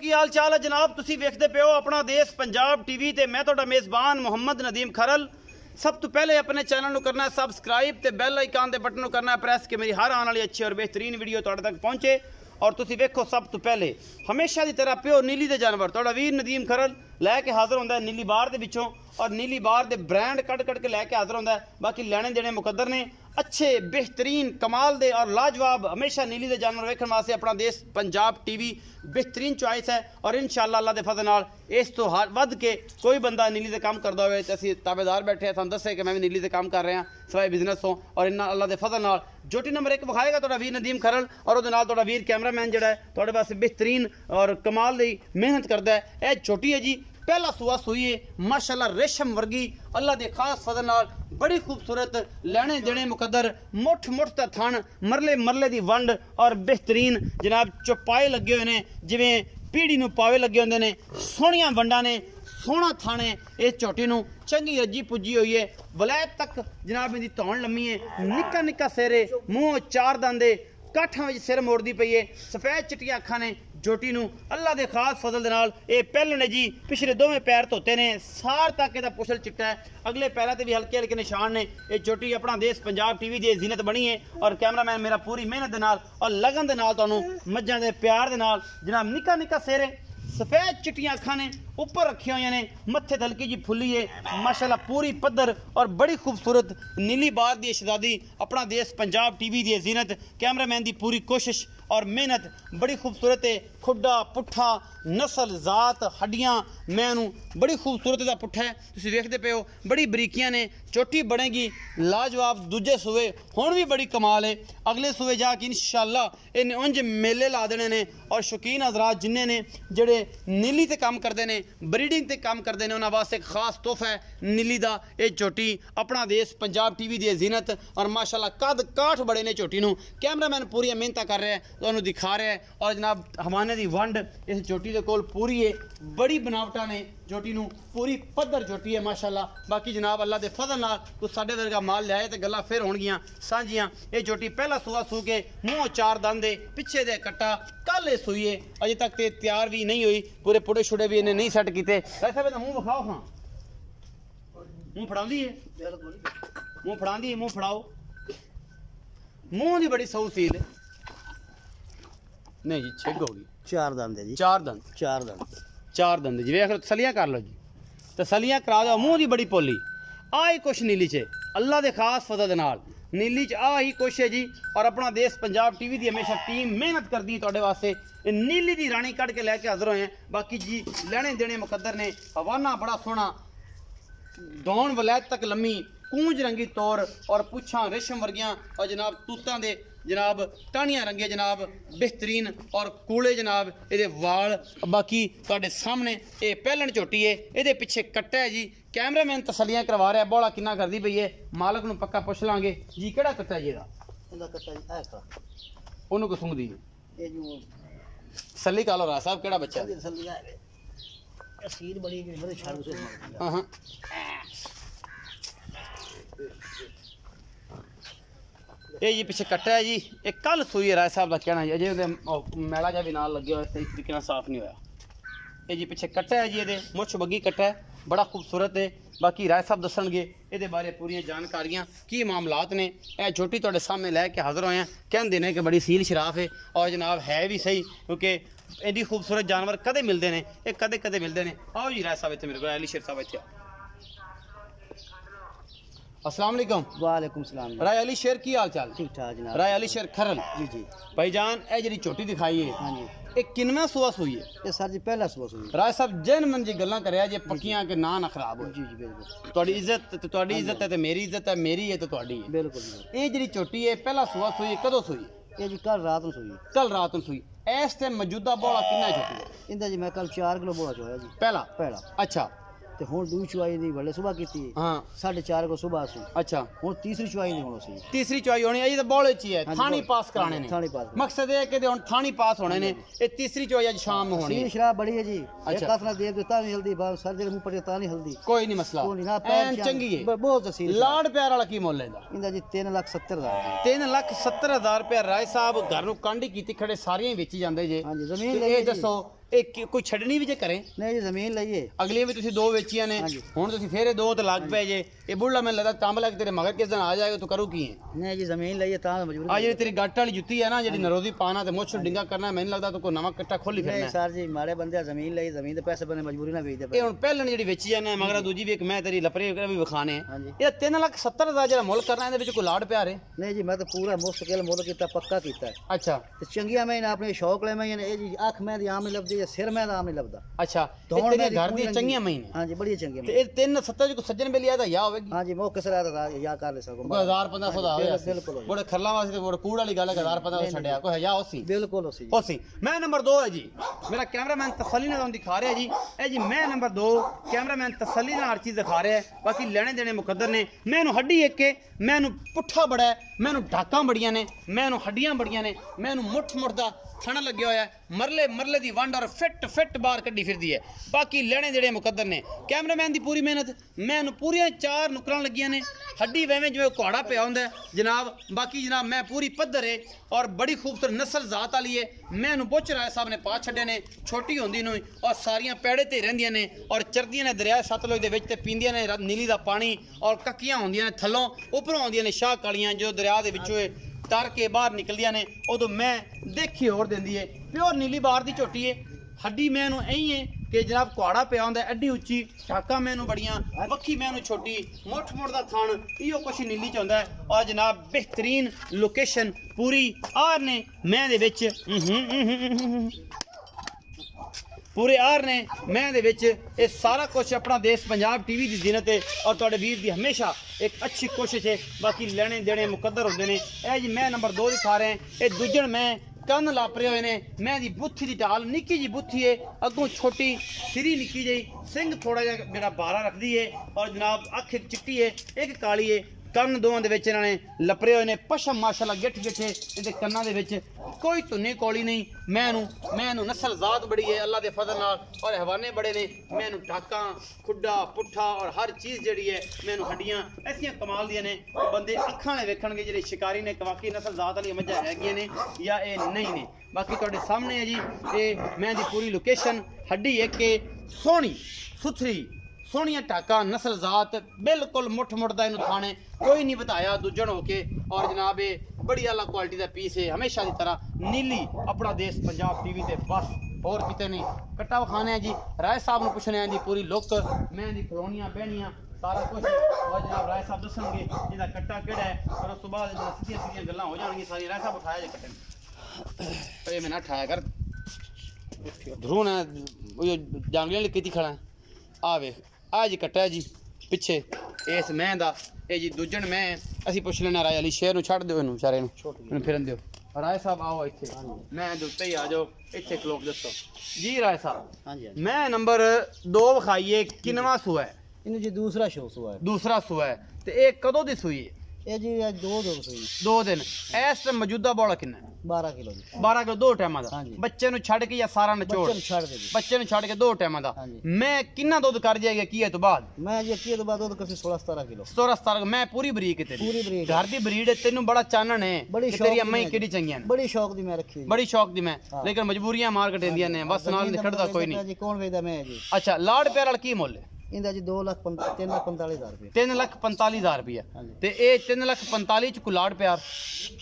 ਕੀ ਹਾਲ ਚਾਲ ਹੈ ਜਨਾਬ। ਤੁਸੀਂ ਵੇਖਦੇ ਪਿਓ ਆਪਣਾ ਦੇਸ਼ ਪੰਜਾਬ ਟੀਵੀ ਤੇ ਮੈਂ ਤੁਹਾਡਾ ਮੇਜ਼ਬਾਨ ਮੁਹੰਮਦ ਨਦੀਮ ਖਰਲ। सब तो पहले अपने चैनल को करना है सबसक्राइब तो बैल आइकन के बटन को करना है प्रेस कि मेरी हर आने वाली अच्छी और बेहतरीन वीडियो तुहाडे तक पहुँचे। और तुसी वेखो सब तो पहले हमेशा की तरह प्यो नीली के जानवर तुहाडा वीर नदीम खरल लैके हाजिर होंदा है नीली बार के विचों और नीली बार के ब्रांड कट के लैके हाजिर होंदा है। बाकी लेने देने मुकद्दर ने अच्छे बेहतरीन कमाल दे और लाजवाब हमेशा नीली के जानवर वेखण वास्ते अपना देश पंजाब टीवी बेहतरीन चॉइस है। और इंशाअल्लाह अल्लाह के फजल नाल इस तो वध के कोई बंदा नीली से काम करता हो तो असीं ताबेदार बैठे हैं सानूं दस्से कि मैं भी नीली से काम कर रहा सवाए बिजनेस हो। और इन्ना अल्लाह के फजल नाल जोटी नंबर 1 विखाएगा तुहाडा वीर नदीम खरल और उहदे नाल तुहाडा वीर कैमरामैन जिहड़ा है तुहाडे वास्ते बेहतरीन और कमाल दी मेहनत करदा है। यह छोटी है जी पहला सुआ सुई है माशाअल्लाह रेशम वर्गी अल्लाह के खास फजल नाल बड़ी खूबसूरत लेने देने मुकद्दर मुठ मुठ दा थन मरले मरले दी वंड और बेहतरीन जनाब चौपाए लगे हुए ने जिवें पीढ़ी नूं पावे लगे होंदे ने। सोहणियां वंडां ने सोहना थाने इस झोटी नूं चंगी रजी पुजी हुई है वलैत तक जनाब इहदी धौण लम्मी है निक्का निक्का सिर है मूँह चार दंदे काठां विच सिर मोड़दी पई है सफेद चिट्टियां अखां ने जोटी नूं अल्लाह के खास फजल दे नाल ये पहले ने जी पिछले दोवें पैर धोते ने सार तक इहदा पुछल चिट्टा है अगले पैरों से भी हल्के हल्के निशान ने। ये जोटी अपना देश पंजाब टीवी की जीनत बनी है और कैमरामैन मेरा पूरी मेहनत दे नाल और लगन दे नाल तुहानूं मज्जां दे प्यार दे नाल जनाब निक्का निक्का सिर है सफेद चिट्टियां अखां ने ऊपर रखिया हुई ने मत्थे हल्की जी फुली है माशाल्लाह पूरी पद्धर और बड़ी खूबसूरत नीली बार की शहजादी अपना देश पंजाब टीवी की जीनत कैमरामैन की पूरी कोशिश और मेहनत बड़ी खूबसूरत है। खुड्डा पुट्ठा नस्ल जात हड्डियां मैनू बड़ी खूबसूरत का पुट्ठा है तुसीं वेखदे पे हो बड़ी बरीकियां ने चोटी बनेगी लाजवाब। दूजे सूए हुण भी बड़ी कमाल है अगले सूए जाके इंशाअल्लाह इन्हें उंज मेले ला देने ने। और शौकीन हजरात जिन्हें ने जेड़े नीली ते काम करते हैं ब्रीडिंग ते काम करते हैं उन्होंने वास्ते एक खास तोहफा है नीली का ये झोटी अपना देश पंजाब टीवी की जीनत और माशाल्लाह कद काठ बड़े ने झोटी नूं कैमरामैन पूरी मेहनत कर रहा है तुहानूं दिखा रहा है। और जनाब हवाने की वंड इस झोटी के कोल पूरी है बड़ी बनावटा ने झोटी नूं पूरी पद्धर झोटी है माशाल्लाह। बाकी जनाब अल्लाह के फजल नाल कुछ साढ़े वर्गा माल लियाए तो गल्लां फिर होणगियां सांझियां। ये झोटी पहला सुआ सू के मूँह चार दंदे पिछे दे कट्टा कल ये सूई है अजे तक ते तैयार भी नहीं हुई पूरे पुड़े छुड़े भी इन्हें नहीं सैट किए। ऐसा भी मूँह विखाओ हाँ मूँह फड़ाउंदी है मूँह फड़ाउंदी है मूँह फड़ाओ मूँह की बड़ी सऊ सील नहीं जी छिग हो गई चार दंद है जी चार दंद जी वेख तसलियां कर लो जी तसलियां करा दो मूँह की बड़ी पोली आ ही कुछ नीली च अल्लाह के खास फजल दे नाल नीली च आ ही कुछ है जी। और अपना देश पंजाब टीवी की हमेशा टीम मेहनत करती है तुहाडे वास्ते नीली की रानी कढ़ के लैके हाजिर होए हैं। बाकी जी लेने देने मुकद्दर ने हवाना बड़ा सोहना दौन वलैत तक लम्मी कूंज रंगी तौर और पुछां रेशम वर्गियां और जनाब तूतां दे जनाब टाणियां रंगे जनाब बेहतरीन और कूले जनाब ये वाल। बाकी तुहाडे सामने ये पहलन झोटी है ये पिछे कट्टा है जी कैमरामैन तसलियां करवा रहा है बौला किन्ना करदी पई है मालक नूं पक्का पुछ लांगे जी केड़ा कट्टा जी इहदा ओनू को सूंघदी तसली कर लो राज साहब केड़ा बच्चा हाँ हाँ ये जी पिछे कट्टा है जी एक कल सूई है राय साहब का कहना जी अजे मैला जा भी नाल लगे हुआ सही तरीके साफ नहीं होया। ये जी पिछे कट्टा है जी ये मुछ बग्गी कट्टा है बड़ा खूबसूरत है। बाकी राय साहब दसणगे ये बारे पूरी जानकारियां की मामलात ने यह झोटी तुहाडे सामने लैके हाजिर होए हैं कहते हैं कि बड़ी सील शराफ है और जनाब है भी सही क्योंकि एडी खूबसूरत जानवर कदे मिलते हैं ये कदे कदे मिलते हैं। आओ जी राय साहब इतने मेरे को अली शेर साहब इतने अस्सलाम वालेकुम। वालेकुम सलाम राय अली शेर की हाल चाल ठीक ठाक जनाब राय अली शेर खरल जी जी भाईजान ए जी छोटी दिखाई है हाँ जी ये किनवा सुआ सुई है ये सर जी पहला सुबह सुई राय साहब जैन मन जी गल्लां करया जे पक्कियां के ना खराब हो जी जी बिल्कुल तुहाडी इज्जत है ते मेरी इज्जत है मेरी है तो तुहाडी है बिल्कुल। ये जी छोटी है पहला सुआ सुई कदों सुई ये जी कल रात में सुई कल रात में सुई इस टाइम मौजूदा बोला कितना छोटी है इंदा जी मैं कल 4 किलो बोला चोया जी पहला अच्छा ते हुण दूई चुवाई दी बड़े सुबह कीती हां 4:30 को सुबह सी अच्छा हुण तीसरी चुवाई दी हुण सी तीसरी चुवाई होनी है तो बोले ची है थानी पास कराने ने थानी पास मकसद है कि हुण थानी पास होने ने ये तीसरी चुवाई आज शाम में होनी सील शराब बड़ी है जी अच्छा। एक हाथ ना दे देता नहीं हल्दी बाहर सर दे मुंह पर देता नहीं हल्दी कोई नहीं मसला कोई नहीं ना एन चंगी है बहुत सील लाड प्यार वाला की मोल लेदा इंदा जी 3,70,000 3,70,000 रुपया राय साहब घर नूं कांडी कीती खड़े सारियां बेची जांदे जे हां जी जमीन ये दसो कोई छड़नी भी जे करें नहीं जी जमीन लईए अगलियां भी तुसी दो वेचियां ने हाँ जी। हुण तुसी फेरे दो ते लग पे जे ये बुढ़ला मैं लगदा तांबला के तेरे मगर किस दिन आ जाएगा तो करू की है नहीं जी जमीन लईए ता मजबूरी आ जेडी तेरी गट्ट वाली जुत्ती है ना जेडी नरोदी पाना ते मुछ डिंगा करना मैंने लगदा तो कोई नवा कट्टा खोली नहीं फिरना सर जी मारे बंदे जमीन लई जमीन दे पैसे बने मजबूरी ना बेच ये दे हुण पहले जेडी वेची जाना मगर दूजी भी एक मैं तेरी लपरे भी विखाने हाँ जी। ये 3,70,000 जेड़ा मुल करना ਇਹਦੇ ਵਿੱਚ ਕੋਈ ਲਾੜ ਪਿਆਰ है नहीं जी मैं तो पूरा मुस्तकिल मुल कीता पक्का कीता है अच्छा ते चंगिया मैं अपने शौक ले मैं ये जी अख मैं दी आम नहीं लभदी या सिर मैं दा आम नहीं लभदा अच्छा धौण तेरे मेरी घर दी पूरी चंगियां रंगी। महीने हाँ जी बड़ी चंगी ਤੇ ਇਹ 3,70 ਚ ਸੱਜਣ ਬੇਲੀ ਆਦਾ ਯਾ ਹੋਵੇਗੀ हाँ जी मौके से आता या कर ले सको ਕੋਈ 1,000-1,500 ਦਾ ਹੋਇਆ बिल्कुल हो ਬੜੇ ਖੱਲਾਂ ਵਾਸਤੇ ਬੜੇ ਕੂੜ ਵਾਲੀ ਗੱਲ ਹੈ 1,000-1,500 ਛੱਡਿਆ ਕੋਈ ਹਯਾ ਹੋਸੀ बिल्कुल हो सी ਹੋਸੀ ਮੈਂ ਨੰਬਰ 2 ਹੈ ਜੀ ਮੇਰਾ ਕੈਮਰਾਮੈਨ ਤਸੱਲੀ ਨਾਲ ਤੁਹਾਨੂੰ ਦਿਖਾ ਰਿਹਾ ਜੀ ਇਹ ਜੀ ਮੈਂ ਨੰਬਰ 2 ਕੈਮਰਾਮੈਨ ਤਸੱਲੀ ਨਾਲ ਹਰ ਚੀਜ਼ ਦਿਖਾ ਰਿਹਾ ਹੈ ਬਾਕੀ ਲੈਣੇ ਦੇਣੇ ਮੁਕੱਦਰ ਨੇ ਮੈਨੂੰ ਹੱਡੀ ਇੱਕ ਕੇ ਮੈਨੂੰ ਪੁੱਠਾ ਬੜਾ ਹੈ ਮੈਨੂੰ ਢਾਕਾਂ ਬੜੀਆਂ ਨੇ ਮੈਨੂੰ ਹੱਡੀਆਂ ਬੜੀਆਂ ਨੇ ਮੈਨੂੰ ਮੁੱਠ ਦਾ ਥਣਾ ਲੱਗਿਆ ਹੋਇਆ ਮਰਲੇ ਮਰਲੇ ਦੀ ਵੰਡ ਔਰ ਫਿੱਟ ਬਾਹਰ ਕੱਢੀ ਫਿਰਦੀ ਹੈ ਬਾਕੀ ਲੈਣੇ ਜਿਹੜੇ ਮੁਕੱਦਰ ਨੇ ਕੈਮਰਾਮੈਨ ਦੀ ਪੂਰੀ ਮਿਹਨਤ ਮੈਨੂੰ ਪੂਰੀਆਂ 4 ਨੁਕਰਾਂ ਲੱਗੀਆਂ ਨੇ हड्डी वैवें जिवें घोड़ा पिया होंदा जनाब बाकी जनाब मैं पूरी पद्धर है और बड़ी खूबसूरत नस्ल जात वाली है मैनू पुछ राय साहब ने पा छड्डे ने छोटी होंदी नूं और सारियां पैड़े ते रहिंदियां ने और चरदियां ने दरिया सतलुज दे विच ते पींदियां ने नीली दा पानी और कक्कियां होंदियां ने थल्लों उपरों आउंदियां ने शाह कालियां जो दरिया दे विचों तर के बाहर निकलदियां ने उदों मैं देखी होर दिंदी है प्योर नीली बार दी झोटी है हड्डी मैनू यही है कि जनाब कुआड़ा पिया होंदा एड्डी उच्ची टाका मैनू बड़ियां वक्खी मैनू छोटी मुठ दा थण इहो कुछ नीली च होंदा है और जनाब बेहतरीन लोकेशन पूरी आर ने मैं दे विच पूरे आर ने मैं दे विच ये सारा कुछ अपना देश पंजाब टीवी की जीनत है और तुहाडे वीर दी हमेशा एक अच्छी कोशिश है बाकी लेने देने मुकद्दर होंदे ने ए जी मैं नंबर 2 दिखा रहे हैं ये दूजण मैं ਕੰਨ ਲਾਪਰੇ ਹੋਏ ਨੇ ਮੈਂ ਦੀ ਬੁੱਥੀ ਦੀ ਢਾਲ ਨਿੱਕੀ ਜੀ ਬੁੱਥੀ ਏ ਅੱਗੋਂ ਛੋਟੀ ਸਿਰੀ ਨਿੱਕੀ ਜਿਹੀ ਸਿੰਘ ਥੋੜਾ ਜਿਹਾ ਜਿਹੜਾ ਬਾਰਾ ਰੱਖਦੀ ਏ ਔਰ ਜਨਾਬ ਅੱਖ ਇੱਕ ਚਿੱਟੀ ਏ ਇੱਕ ਕਾਲੀ ਏ ਕੰਨ ਦੋਵਾਂ ਦੇ ਵਿੱਚ ਇਹਨਾਂ ਨੇ ਲਪਰੇ ਹੋਏ ਨੇ ਪਸ਼ਮ ਮਾਸ਼ਾਅੱਲਾ ਗਿੱਠ ਗਿੱਠੇ ਇਹਦੇ ਕੰਨਾਂ ਦੇ ਵਿੱਚ ਕੋਈ ਧੁੰਨੀ ਕੋਲੀ ਨਹੀਂ ਮੈਨੂੰ ਨਸਲ ਜ਼ਾਤ ਬੜੀ ਹੈ ਅੱਲਾ ਦੇ ਫਜ਼ਲ ਨਾਲ ਔਰ ਹਵਾਨੇ ਬੜੇ ਨੇ ਮੈਨੂੰ ਟਾਕਾਂ ਖੁੱਡਾ ਪੁੱਠਾ ਔਰ ਹਰ ਚੀਜ਼ ਜਿਹੜੀ ਹੈ ਮੈਨੂੰ ਹੱਡੀਆਂ ਐਸੀਆਂ ਕਮਾਲ ਦੀਆਂ ਨੇ ਬੰਦੇ ਅੱਖਾਂ ਨਾਲ ਵੇਖਣਗੇ ਜਿਹੜੇ ਸ਼ਿਕਾਰੀ ਨੇ ਵਾਕਈ ਨਸਲ ਜ਼ਾਤ ਵਾਲੀਆਂ ਮੱਝਾਂ ਹੈਗੀਆਂ ਨੇ ਜਾਂ ਇਹ ਨਹੀਂ ਨੇ ਬਾਕੀ ਤੁਹਾਡੇ ਸਾਹਮਣੇ ਹੈ ਜੀ ਇਹ ਮੈਂ ਦੀ ਪੂਰੀ ਲੋਕੇਸ਼ਨ ਹੱਡੀ ਇੱਕ ਸੋਹਣੀ ਸੁਥਰੀ सोहनिया टाका नस्ल जात बिल्कुल मुठ का इनू थाने कोई नहीं बताया दूजन होके और जनाब ये बड़ी आला क्वालिटी का पीस है हमेशा की तरह नीली अपना देश पंजाब टीवी ते बस और कितने नहीं कट्टा खाने जी राय साहब ने पूछने जी पूरी लुक मैं दी कलोनियां बहनियां सारा कुछ और जनाब राय साहब दसणगे जिहदा कट्टा केड़ा है और उस तो बाद सीधियां सीधियां गल्लां हो जाणगियां सारी राय साहब उठाया जे कट्टे मैं ना उठाया कर ध्रुव ने जांगलियां वाली कीती खड़ा आ वेख आ जी कट्टा जी पिछे इस मैं दा ए जी दूजन मैं असी पुछ लेना राय अली शेर छड़ दिओ इनू बेचारे नू फिरन दिओ राय साहब आओ इत्थे मैं दे उत्ते ही आ जाओ इत्थे खलोक दसो जी राय साहब हाँ जी मैं नंबर 2 विखाइए किनवा सूआ है इनू जी दूसरा शो हुआ है दूसरा सूआ है ते ए कदों दी सूई है ये जी आज दो सुई 2 दिन इस टाइम मौजूदा बौला किन्ना है 12 किलो जी 12 किलो 2 टाइमां दा हाँ जी। बच्चे नु छड़ के या सारा निचोड़ बच्चे छड़ दे जी बच्चे नु छड़ के 2 टाइमां दा हाँ जी। मैं किन्ना दूध कर जाएगा की है तो बाद मैं जी किए तो बाद तो कर 16-17 किलो 16-17 मैं पूरी बरीक है तेरी पूरी ब्रीड घर दी ब्रीड है तेनू बड़ा चानन है बड़ी कि शौक तेरी दी अम्मा ही मैं केड़ी चंगियां ने बड़ी शौक दी मैं रखी बड़ी शौक दी मैं हाँ। लेकिन मजबूरियां मार कटेंदियां ने बस नाल निकलदा कोई नहीं जी कौन वेदा मैं जी अच्छा लाड़ प्यार वाला की मुੱਲ है इंदा जी 3,45,000 रुपए 3,45,000 रुपया हाँ जी। ते ए 3,45,000 च कोई लाड़ प्यार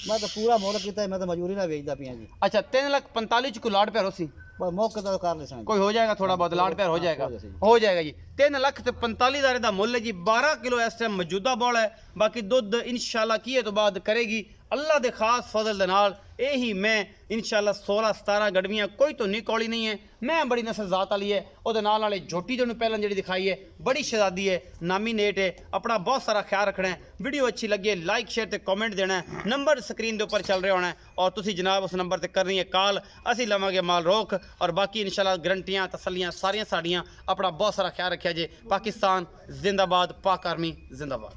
मैं तो पूरा मोल कीता है मैं तो मजबूरी ना बेचदा पिया जी अच्छा 3,45,000 च कोई लाड़ प्यार होसी पर मौके तो कर ले सन कोई हो जाएगा थोड़ा बहुत लाड़ प्यार हो जाएगा हो जाएगा जी 3,45,000 का मुੱਲ है जी 12 किलो इस टाइम मौजूदा बौल है बाकी दुध इंशाल्लाह किए तो बाद करेगी अल्लाह दे खास फजल दे नाल यही मैं इंशाल्लाह 16-17 गडवियां कोई तो नहीं कौली नहीं है मैं बड़ी नस्ल जात वाली है ਉਹਦੇ ਨਾਲ ਨਾਲੇ ਝੋਟੀ ਤੁਹਾਨੂੰ ਪਹਿਲਾਂ ਜਿਹੜੀ ਦਿਖਾਈ ਹੈ ਬੜੀ ਸ਼ਹਿਜ਼ਾਦੀ ਹੈ ਨਾਮੀ ਨੇਟ ਹੈ ਆਪਣਾ ਬਹੁਤ ਸਾਰਾ ਖਿਆਲ ਰੱਖਣਾ ਹੈ ਵੀਡੀਓ ਅੱਛੀ ਲੱਗੇ ਲਾਈਕ ਸ਼ੇਅਰ ਤੇ ਕਮੈਂਟ ਦੇਣਾ ਹੈ ਨੰਬਰ ਸਕਰੀਨ ਦੇ ਉੱਪਰ ਚੱਲ ਰਿਹਾ ਹੋਣਾ ਹੈ ਔਰ ਤੁਸੀਂ ਜਨਾਬ ਉਸ ਨੰਬਰ ਤੇ ਕਰਨੀ ਹੈ ਕਾਲ ਅਸੀਂ ਲਵਾਂਗੇ ਮਾਲ ਰੋਕ ਔਰ ਬਾਕੀ इंशाल्लाह ਗਰੰਟੀਆਂ ਤਸੱਲੀਆਂ ਸਾਰੀਆਂ ਸਾਡੀਆਂ ਆਪਣਾ ਬਹੁਤ ਸਾਰਾ ਖਿਆਲ ਰੱਖਿਆ ਜੇ ਪਾਕਿਸਤਾਨ ਜ਼ਿੰਦਾਬਾਦ ਪਾਕ ਆਰਮੀ ਜ਼ਿੰਦਾਬਾਦ